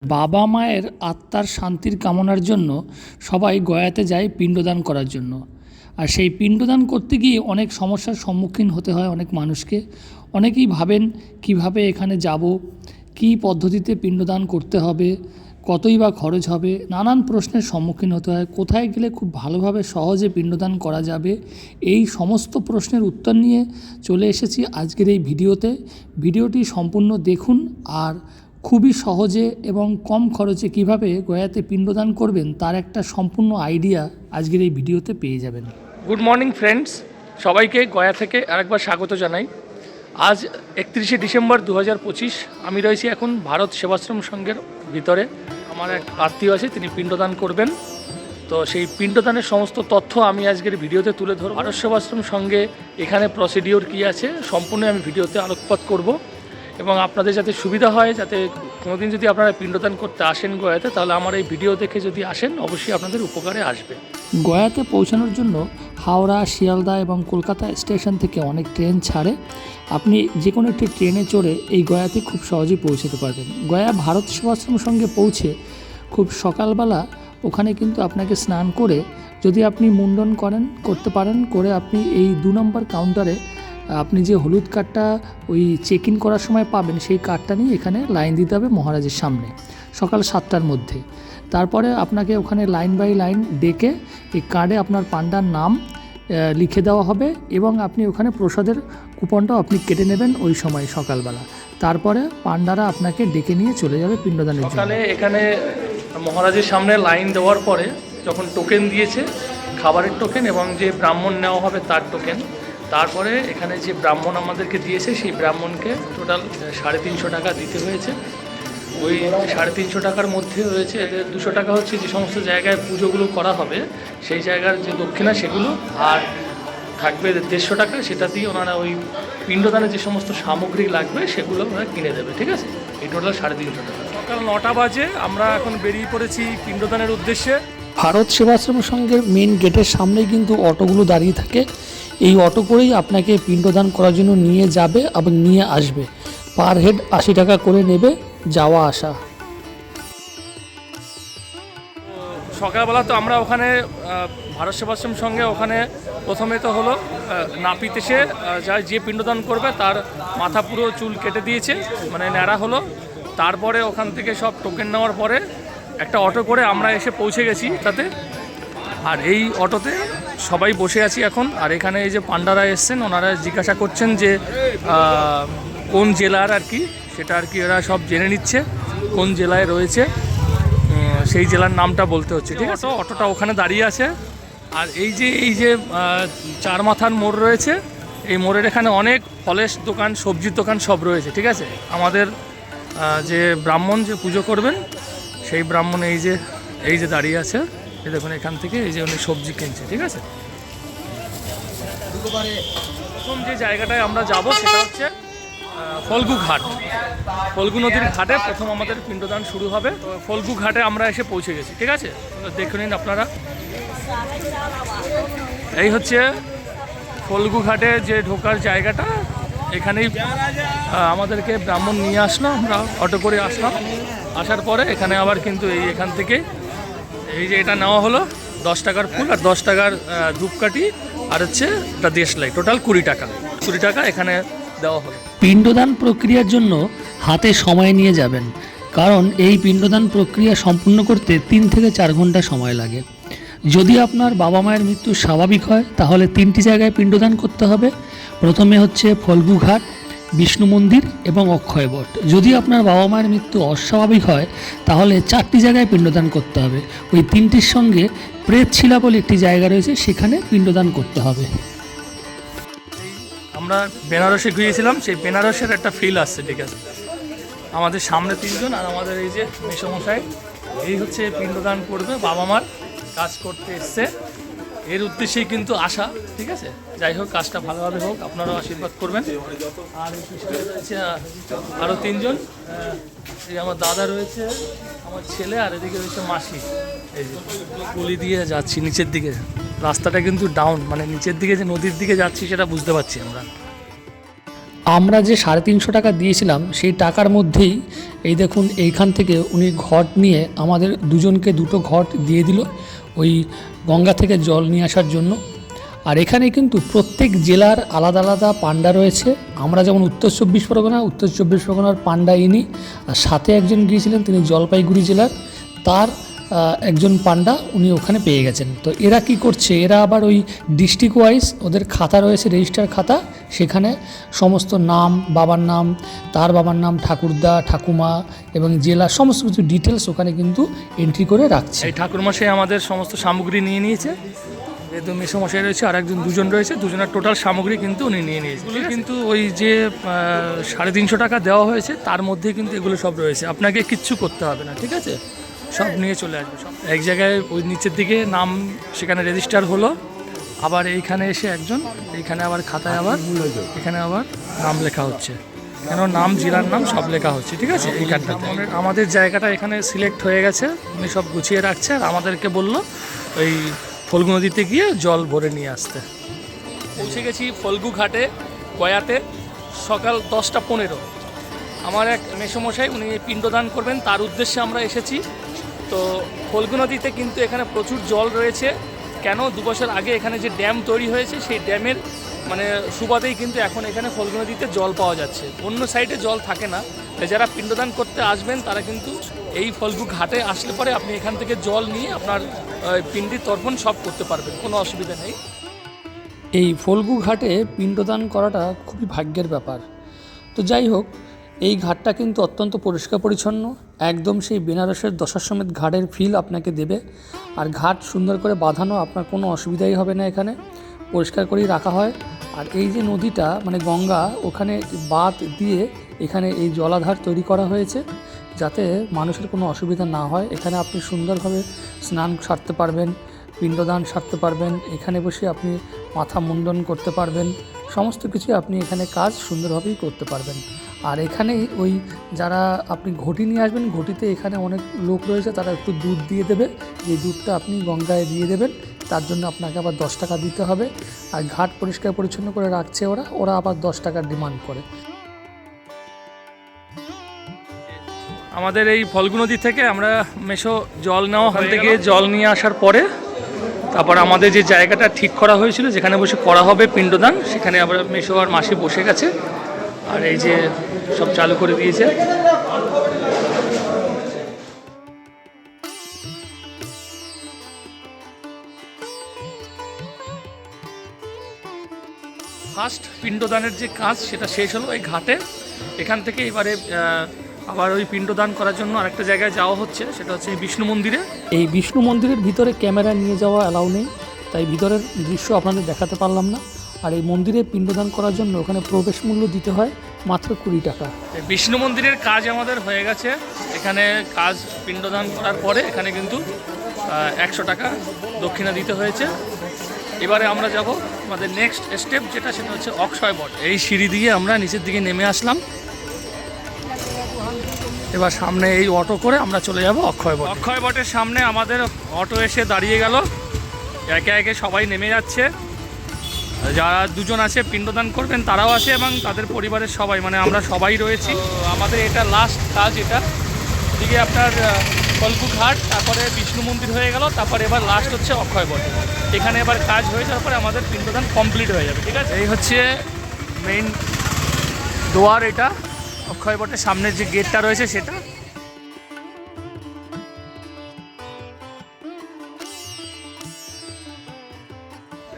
বাবা মায়ের আত্মার শান্তির কামনার জন্য সবাই গয়াতে যায় পিণ্ডদান করার জন্য। আর সেই পিণ্ডদান করতে গিয়ে অনেক সমস্যার সম্মুখীন হতে হয় অনেক মানুষকে। অনেকেই ভাবেন কিভাবে এখানে যাব, কী পদ্ধতিতে পিণ্ডদান করতে হবে, কতই বা খরচ হবে, নানান প্রশ্নের সম্মুখীন হতে হয়। কোথায় গেলে খুব ভালোভাবে সহজে পিণ্ডদান করা যাবে, এই সমস্ত প্রশ্নের উত্তর নিয়ে চলে এসেছি আজকের এই ভিডিওতে। ভিডিওটি সম্পূর্ণ দেখুন আর খুবই সহজে এবং কম খরচে কিভাবে গয়াতে পিণ্ডদান করবেন তার একটা সম্পূর্ণ আইডিয়া আজকের এই ভিডিওতে পেয়ে যাবেন। গুড মর্নিং ফ্রেন্ডস, সবাইকে গয়া থেকে আরেকবার স্বাগত জানাই। আজ 31শে ডিসেম্বর 2025। আমি রয়েছি এখন ভারত সেবাশ্রম সংঘের ভিতরে। আমার এক আত্মীয় আছে, তিনি পিণ্ডদান করবেন। তো সেই পিণ্ডদানের সমস্ত তথ্য আমি আজকের ভিডিওতে তুলে ধরব। ভারত সেবাশ্রম সংঘে এখানে প্রসিডিওর কী আছে সম্পূর্ণ আমি ভিডিওতে আলোকপাত করব এবং আপনাদের যাতে সুবিধা হয়, যাতে কোনোদিন যদি আপনারা পিণ্ডদান করতে আসেন গয়াতে, তাহলে আমার এই ভিডিও দেখে যদি আসেন অবশ্যই আপনাদের উপকারে আসবে। গয়াতে পৌঁছানোর জন্য হাওড়া, শিয়ালদা এবং কলকাতা স্টেশন থেকে অনেক ট্রেন ছাড়ে। আপনি যে কোনো একটি ট্রেনে চড়ে এই গয়াতে খুব সহজেই পৌঁছাতে পারবেন। গয়া ভারত সেবাশ্রম সঙ্গে পৌঁছে খুব সকালবেলা ওখানে কিন্তু আপনাকে স্নান করে, যদি আপনি মুন্ডন করতে পারেন, করে আপনি এই 2 নম্বর কাউন্টারে আপনি যে হলুদ কার্ডটা ওই চেক ইন করার সময় পাবেন, সেই কার্ডটা নিয়ে এখানে লাইন দিতে হবে মহারাজের সামনে সকাল 7টার মধ্যে। তারপরে আপনাকে ওখানে লাইন বাই লাইন ডেকে এই কার্ডে আপনার পান্ডার নাম লিখে দেওয়া হবে এবং আপনি ওখানে প্রসাদের কুপনটাও আপনি কেটে নেবেন ওই সময় সকালবেলা। তারপরে পান্ডারা আপনাকে ডেকে নিয়ে চলে যাবে পিণ্ডদানের জন্য। সকালে এখানে মহারাজের সামনে লাইন দেওয়ার পরে যখন টোকেন দিয়েছে, খাবারের টোকেন এবং যে ব্রাহ্মণ নেওয়া হবে তার টোকেন, তারপরে এখানে যে ব্রাহ্মণ আমাদেরকে দিয়েছে সেই ব্রাহ্মণকে টোটাল 350 টাকা দিতে হয়েছে। ওই 350 টাকার মধ্যে রয়েছে এদের 200 টাকা হচ্ছে যে সমস্ত জায়গায় পুজোগুলো করা হবে সেই জায়গার যে দক্ষিণা সেগুলো, আর থাকবে 150 টাকা, সেটা দিয়ে ওনারা ওই পিণ্ডদানের যে সমস্ত সামগ্রী লাগবে সেগুলো ওনারা কিনে দেবে। ঠিক আছে, এই টোটাল 350 টাকা। সকাল 9টা বাজে, আমরা এখন বেরিয়ে পড়েছি পিণ্ডদানের উদ্দেশ্যে। ভারত সেবাশ্রম সংঘের মেন গেটের সামনেই কিন্তু অটোগুলো দাঁড়িয়ে থাকে। এই অটো করেই আপনাকে পিণ্ডদান করার জন্য নিয়ে যাবে এবং নিয়ে আসবে। পার হেড 80 টাকা করে নেবে যাওয়া আসা। সকালবেলা তো আমরা ওখানে ভারত সেবাশ্রম সঙ্গে ওখানে প্রথমে তো হলো নাপিত এসে যে পিণ্ডদান করবে তার মাথা পুরো চুল কেটে দিয়েছে, মানে ন্যাড়া হলো। তারপরে ওখান থেকে সব টোকেন নেওয়ার পরে একটা অটো করে আমরা এসে পৌঁছে গেছি তাতে। আর এই অটোতে সবাই বসে আছি এখন। আর এখানে এই যে পান্ডারা এসছেন, ওনারা জিজ্ঞাসা করছেন যে কোন জেলার আর কি, সেটা আর কি এরা সব জেনে নিচ্ছে কোন জেলায় রয়েছে, সেই জেলার নামটা বলতে হচ্ছে। ঠিক আছে, অটোটা ওখানে দাঁড়িয়ে আছে। আর এই যে 4 মাথার মোড় রয়েছে, এই মোড়ের এখানে অনেক ফলের দোকান, সবজির দোকান সব রয়েছে। ঠিক আছে, আমাদের যে ব্রাহ্মণ যে পুজো করবেন সেই ব্রাহ্মণ এই যে দাঁড়িয়ে আছে, এই দেখুন এখান থেকে এই যে উনি সবজি কিনছে। ঠিক আছে, প্রথম যে জায়গাটায় আমরা যাব সেটা হচ্ছে ফল্গু ঘাট। ফল্গু নদীর ঘাটে প্রথম আমাদের পিণ্ডদান শুরু হবে। তো ফল্গু ঘাটে আমরা এসে পৌঁছে গেছি। ঠিক আছে, দেখে নিন আপনারা। এই হচ্ছে ফল্গু ঘাটে যে ঢোকার জায়গাটা। এখানেই আমাদেরকে ব্রাহ্মণ নিয়ে আসলো, আমরা অটো করে আসলাম। আসার পরে এখানে আবার কিন্তু এখান থেকে এই যে এটা নেওয়া হলো 10 টাকার ফুল আর 10 টাকার ধূপকাঠি আর হচ্ছে একটা দেশলাই, টোটাল 20 টাকা। 20 টাকা এখানে দেওয়া হলো। পিণ্ডদান প্রক্রিয়ার জন্য হাতে সময় নিয়ে যাবেন, কারণ এই পিণ্ডদান প্রক্রিয়া সম্পূর্ণ করতে 3 থেকে 4 ঘন্টা সময় লাগে। যদি আপনার বাবা মায়ের মৃত্যু স্বাভাবিক হয় তাহলে 3টি জায়গায় পিণ্ডদান করতে হবে। প্রথমে হচ্ছে ফল্গু ঘাট, বিষ্ণু মন্দির এবং অক্ষয়বট। যদি আপনার বাবা মায়ের মৃত্যু অস্বাভাবিক হয় তাহলে 4টি জায়গায় পিণ্ডদান করতে হবে। ওই 3টির সঙ্গে প্রেতশিলা বলে একটি জায়গা রয়েছে, সেখানে পিণ্ডদান করতে হবে। আমরা বেনারসে গিয়েছিলাম, সেই বেনারসের একটা ফিল আসছে। ঠিক আছে, আমাদের সামনে 3 জন আর আমাদের এই যে মেসমশাই, এই হচ্ছে পিণ্ডদান করবে। বাবা মার কাজ করতে এসছে, এর উদ্দেশ্যেই কিন্তু আসা। ঠিক আছে, যাই হোক, কাজটা ভালোভাবে হোক, আপনারাও আশীর্বাদ করবেন। আর এই পিছনে রয়েছে আরও 3 জন। এই আমার দাদা রয়েছে, আমার ছেলে, আর এদিকে রয়েছে মাসি। এই যে গলি দিয়ে যাচ্ছি নিচের দিকে, রাস্তাটা কিন্তু ডাউন, মানে নিচের দিকে যে নদীর দিকে যাচ্ছি সেটা বুঝতে পারছি আমরা। আমরা যে 350 টাকা দিয়েছিলাম সেই টাকার মধ্যেই এই দেখুন এইখান থেকে উনি ঘট নিয়ে আমাদের দুজনকে দুটো ঘট দিয়ে দিল ওই গঙ্গা থেকে জল নিয়ে আসার জন্য। আর এখানে কিন্তু প্রত্যেক জেলার আলাদা আলাদা পান্ডা রয়েছে। আমরা যেমন উত্তর চব্বিশ পরগনার পান্ডা ইনি, আর সাথে একজন গিয়েছিলেন তিনি জলপাইগুড়ি জেলার, তার একজন পান্ডা উনি ওখানে পেয়ে গেছেন। তো এরা কি করছে, এরা আবার ওই ডিস্ট্রিক্ট ওয়াইজ ওদের খাতা রয়েছে, রেজিস্টার খাতা, সেখানে সমস্ত নাম, বাবার নাম, তার বাবার নাম, ঠাকুরদা, ঠাকুমা এবং জেলা সমস্ত কিছু ডিটেলস ওখানে কিন্তু এন্ট্রি করে রাখছে। এই ঠাকুরমশাই আমাদের সমস্ত সামগ্রী নিয়ে নিয়েছে, যেহেতু মেসোমশাই রয়েছে আর দুজন রয়েছে, দুজনের টোটাল সামগ্রী কিন্তু উনি নিয়ে নিয়েছে। এগুলো কিন্তু ওই যে 350 টাকা দেওয়া হয়েছে তার মধ্যে কিন্তু এগুলো সব রয়েছে, আপনাকে কিচ্ছু করতে হবে না, ঠিক আছে? সব নিয়ে চলে আসবে। সব এক জায়গায় ওই নিচের দিকে নাম সেখানে রেজিস্টার হলো, আবার এইখানে এসে একজন এইখানে আবার খাতায় আবার এখানে আবার নাম লেখা হচ্ছে, কেন নাম, জেলার নাম সব লেখা হচ্ছে, ঠিক আছে? এই কার্ডটাতে আমাদের জায়গাটা এখানে সিলেক্ট হয়ে গেছে, উনি সব গুছিয়ে রাখছে। আর আমাদেরকে বললো ওই ফল্গু নদীতে গিয়ে জল ভরে নিয়ে আসতে। পৌঁছে গেছি ফল্গু ঘাটে, গয়াতে, সকাল 10টা 15। আমার এক মেসোমশাই উনি পিণ্ডদান করবেন, তার উদ্দেশ্যে আমরা এসেছি। তো ফল্গু নদীতে কিন্তু এখানে প্রচুর জল রয়েছে। কেন, 2 বছর আগে এখানে যে ড্যাম তৈরি হয়েছে সেই ড্যামের মানে সুবাদেই কিন্তু এখন এখানে ফল্গু নদীতে জল পাওয়া যাচ্ছে, অন্য সাইডে জল থাকে না। যারা পিণ্ডদান করতে আসবেন তারা কিন্তু এই ফল্গু ঘাটে আসলে পরে আপনি এখান থেকে জল নিয়ে আপনার পিণ্ডি তর্পণ সব করতে পারবেন, কোনো অসুবিধা নেই। এই ফল্গু ঘাটে পিণ্ডদান করাটা খুবই ভাগ্যের ব্যাপার। তো যাই হোক, এই ঘাটটা কিন্তু অত্যন্ত পরিষ্কার পরিচ্ছন্ন, একদম সেই বেনারসের দশাশ্বমেধ ঘাটের ফিল আপনাকে দেবে। আর ঘাট সুন্দর করে বাঁধানো, আপনার কোনো অসুবিধাই হবে না, এখানে পরিষ্কার করেই রাখা হয়। আর এই যে নদীটা মানে গঙ্গা, ওখানে বাঁধ দিয়ে এখানে এই জলাধার তৈরি করা হয়েছে যাতে মানুষের কোনো অসুবিধা না হয়। এখানে আপনি সুন্দরভাবে স্নান সারতে পারবেন, পিণ্ডদান সারতে পারবেন, এখানে বসে আপনি মাথা মুন্ডন করতে পারবেন, সমস্ত কিছু আপনি এখানে কাজ সুন্দরভাবেই করতে পারবেন। আর এখানে ওই যারা আপনি ঘটি নিয়ে আসবেন, ঘটিতে এখানে অনেক লোক রয়েছে, তারা একটু দুধ দিয়ে দেবে, যে দুধটা আপনি গঙ্গায় দিয়ে দেবেন, তার জন্য আপনাকে আবার 10 টাকা দিতে হবে। আর ঘাট পরিষ্কার পরিচ্ছন্ন করে রাখছে ওরা আবার 10 টাকার ডিমান্ড করে। আমাদের এই ফল্গু নদী থেকে আমরা মেশো জল নেওয়া ওখান থেকে জল নিয়ে আসার পরে তারপর আমাদের যে জায়গাটা ঠিক করা হয়েছিল যেখানে বসে করা হবে পিণ্ডদান, সেখানে আবার মেশো আর মাসি বসে গেছে। আর এই যে সব চালু করে দিয়েছে। ফার্স্ট পিণ্ডদানের যে কাজ সেটা শেষ হলো এই ঘাটে। এখান থেকে এবারে আবার ওই পিণ্ডদান করার জন্য আরেকটা জায়গায় যাওয়া হচ্ছে, সেটা হচ্ছে এই বিষ্ণু মন্দিরে। এই বিষ্ণু মন্দিরের ভিতরে ক্যামেরা নিয়ে যাওয়া অ্যালাউ নেই, তাই ভিতরের দৃশ্য আপনাদের দেখাতে পারলাম না। আর এই মন্দিরে পিণ্ডদান করার জন্য ওখানে প্রবেশ মূল্য দিতে হয় মাত্র 20 টাকা। বিষ্ণু মন্দিরের কাজ আমাদের হয়ে গেছে। এখানে কাজ পিণ্ডদান করার পরে এখানে কিন্তু 100 টাকা দক্ষিণা দিতে হয়েছে। এবারে আমরা যাব আমাদের নেক্সট স্টেপ যেটা, সেটা হচ্ছে অক্ষয় বট। এই সিঁড়ি দিয়ে আমরা নিচের দিকে নেমে আসলাম। এবার সামনে এই অটো করে আমরা চলে যাব অক্ষয় বট। অক্ষয় বটের সামনে আমাদের অটো এসে দাঁড়িয়ে গেল, একে একে সবাই নেমে যাচ্ছে। যারা দুজন আছে পিণ্ডদান করবেন তারাও আছে এবং তাদের পরিবারের সবাই, মানে আমরা সবাই রয়েছি। আমাদের এটা লাস্ট কাজ, এটা দিকে আপনার ফল্গু ঘাট, তারপরে বিষ্ণু মন্দির হয়ে গেল, তারপরে এবার লাস্ট হচ্ছে অক্ষয় বট। এখানে এবার কাজ হয়ে যাওয়ার পরে আমাদের পিণ্ডদান কমপ্লিট হয়ে যাবে, ঠিক আছে? এই হচ্ছে মেইন দোয়ার, এটা অক্ষয় বটের সামনের যে গেটটা রয়েছে সেটা।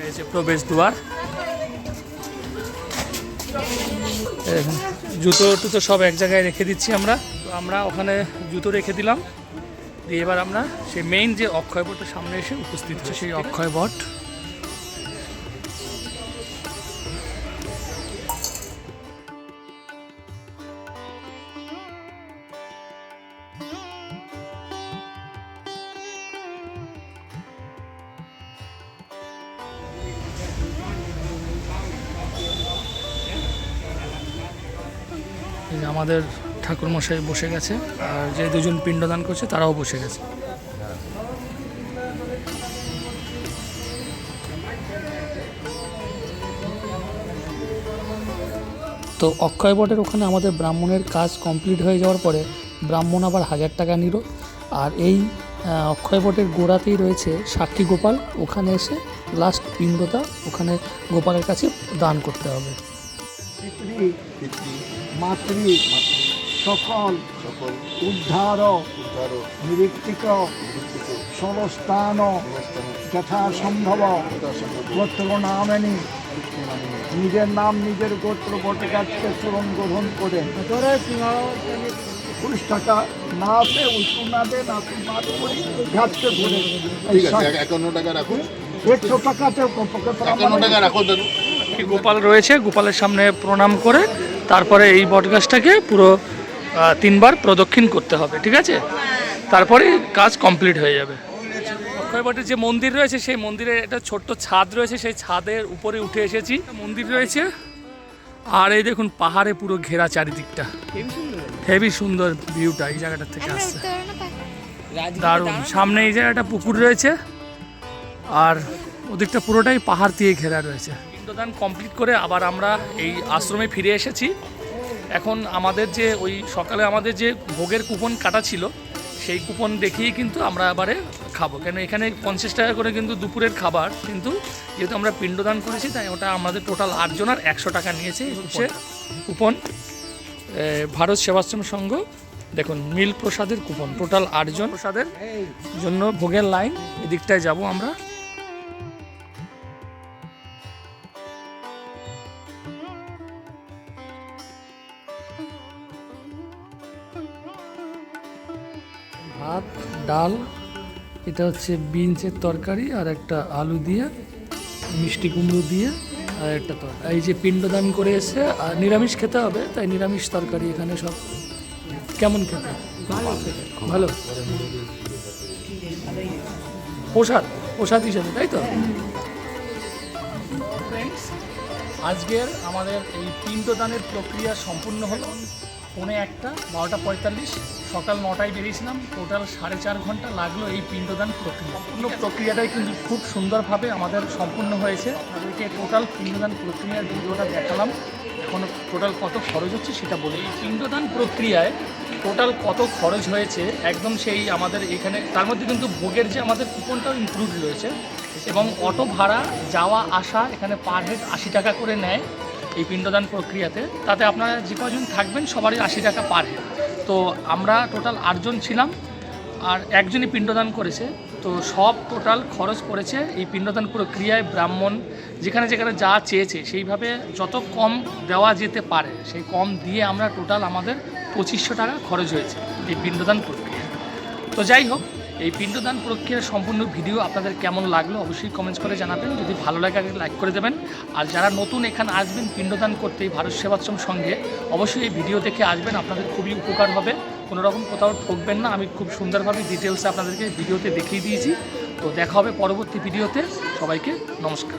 এই যে প্রবেশ দুয়ার। জুতো টুতো সব এক জায়গায় রেখে দিচ্ছি আমরা ওখানে জুতো রেখে দিলাম। দিয়ে এবার আমরা সেই মেইন যে অক্ষয় বটের সামনে এসে উপস্থিত হচ্ছে সেই অক্ষয় বট। আমাদের ঠাকুরমশাই বসে গেছে, আর যে দুজন পিণ্ডদান করছে তারাও বসে গেছে। তো অক্ষয় বটের ওখানে আমাদের ব্রাহ্মণের কাজ কমপ্লিট হয়ে যাওয়ার পরে ব্রাহ্মণ আবার 1000 টাকা নিল। আর এই অক্ষয় বটের গোড়াতেই রয়েছে সাক্ষী গোপাল, ওখানে এসে লাস্ট পিণ্ডটা ওখানে গোপালের কাছে দান করতে হবে। মাতৃ সকল উদ্ধার নিরীক্ষিত সরস্থান যথাসম্ভব গোত্র নামেনি নিজের নাম নিজের গোত্র বটগাছকে চরণ গ্রহণ করে 20 টাকা না আসে উত্তর না দেন আশীর্বাদ করি গাছকে ধরে 51 টাকা রাখুন, 100 টাকাতে 51 টাকা রাখুন দাদু। গোপাল রয়েছে, গোপালের সামনে প্রণাম করে তারপরে এই বটগাছটাকে পুরো 3 বার প্রদক্ষিণ করতে হবে, ঠিক আছে? তারপরে কাজ কমপ্লিট হয়ে যাবে। অক্ষয় বটের যে মন্দির রয়েছে সেই মন্দিরে একটা ছোট্ট ছাদ রয়েছে, সেই ছাদের উপরে উঠে এসেছি। মন্দির রয়েছে আর এই দেখুন পাহাড়ে পুরো ঘেরা চারিদিকটা, হেভি সুন্দর ভিউটা এই জায়গাটা থেকে আসছে, দারুণ। সামনে এই জায়গাটা পুকুর রয়েছে আর ওদিকটা পুরোটাই পাহাড় দিয়ে ঘেরা রয়েছে। পিণ্ডদান কমপ্লিট করে আবার আমরা এই আশ্রমে ফিরে এসেছি। এখন আমাদের যে ওই সকালে আমাদের যে ভোগের কুপন কাটা ছিল সেই কুপন দেখিয়ে কিন্তু আমরা আবারে খাবো, কেন এখানে 50 টাকা করে কিন্তু দুপুরের খাবার, কিন্তু যেহেতু আমরা পিণ্ডদান করেছি তাই ওটা আমাদের টোটাল 8 জনের 100 টাকা নিয়েছে। হচ্ছে কুপন ভারত সেবাশ্রম সংঘ, দেখুন মিল প্রসাদের কুপন, টোটাল 8 জন প্রসাদের জন্য ভোগের লাইন এদিকটায় যাব আমরা। ভাত, ডাল, এটা হচ্ছে বিনসের তরকারি আর একটা আলু দিয়ে মিষ্টি কুমড়ো দিয়ে আর একটা তরকারি। এই যে পিণ্ডদান করে এসে আর নিরামিষ খেতে হবে তাই নিরামিষ তরকারি এখানে সব। কেমন খেতে? ভালো প্রসাদ, প্রসাদ হিসেবে, তাই তো? ফ্রেন্ডস, আজকের আমাদের এই পিণ্ডদানের প্রক্রিয়া সম্পূর্ণ হলো 1:45, 12:45, সকাল 9টায় বেরিয়েছিলাম। টোটাল 4.5 ঘন্টা লাগলো এই পিণ্ডদান প্রক্রিয়া। সম্পূর্ণ প্রক্রিয়াটাই কিন্তু খুব সুন্দরভাবে আমাদের সম্পূর্ণ হয়েছে। আমাদেরকে টোটাল পিণ্ডদান প্রক্রিয়ার ভিডিওটা দেখালাম। এখন টোটাল কত খরচ হচ্ছে সেটা বলি। এই পিণ্ডদান প্রক্রিয়ায় টোটাল কত খরচ হয়েছে একদম সেই আমাদের এখানে, তার মধ্যে কিন্তু ভোগের যে আমাদের কুপনটাও ইনক্লুড রয়েছে এবং অটো ভাড়া যাওয়া আসা এখানে পার হেড 80 টাকা করে নেয় এই পিণ্ডদান প্রক্রিয়াতে। তাতে আপনারা যে কজন থাকবেন সবারই 80 টাকা পার হেড। তো আমরা টোটাল 8 জন ছিলাম আর একজনই পিণ্ডদান করেছে। তো সব টোটাল খরচ পড়েছে এই পিণ্ডদান প্রক্রিয়ায় ব্রাহ্মণ যেখানে যেখানে যা চেয়েছে সেইভাবে যত কম দেওয়া যেতে পারে সেই কম দিয়ে আমরা টোটাল আমাদের 2500 টাকা খরচ হয়েছে এই পিণ্ডদান প্রক্রিয়া। তো যাই হোক, এই পিণ্ডদান প্রক্রিয়ার সম্পূর্ণ ভিডিও আপনাদের কেমন লাগলো অবশ্যই কমেন্টস করে জানাবেন। যদি ভালো লাগে লাইক করে দেবেন। আর যারা নতুন এখানে আসবেন পিণ্ডদান করতে এই ভারত সেবাশ্রম সঙ্গে, অবশ্যই এই ভিডিও দেখে আসবেন, আপনাদের খুবই উপকার হবে। কোনো রকম কোথাও ঠকবেন না। আমি খুব সুন্দরভাবে ডিটেলসে আপনাদেরকে ভিডিওতে দেখিয়ে দিয়েছি। তো দেখা হবে পরবর্তী ভিডিওতে। সবাইকে নমস্কার।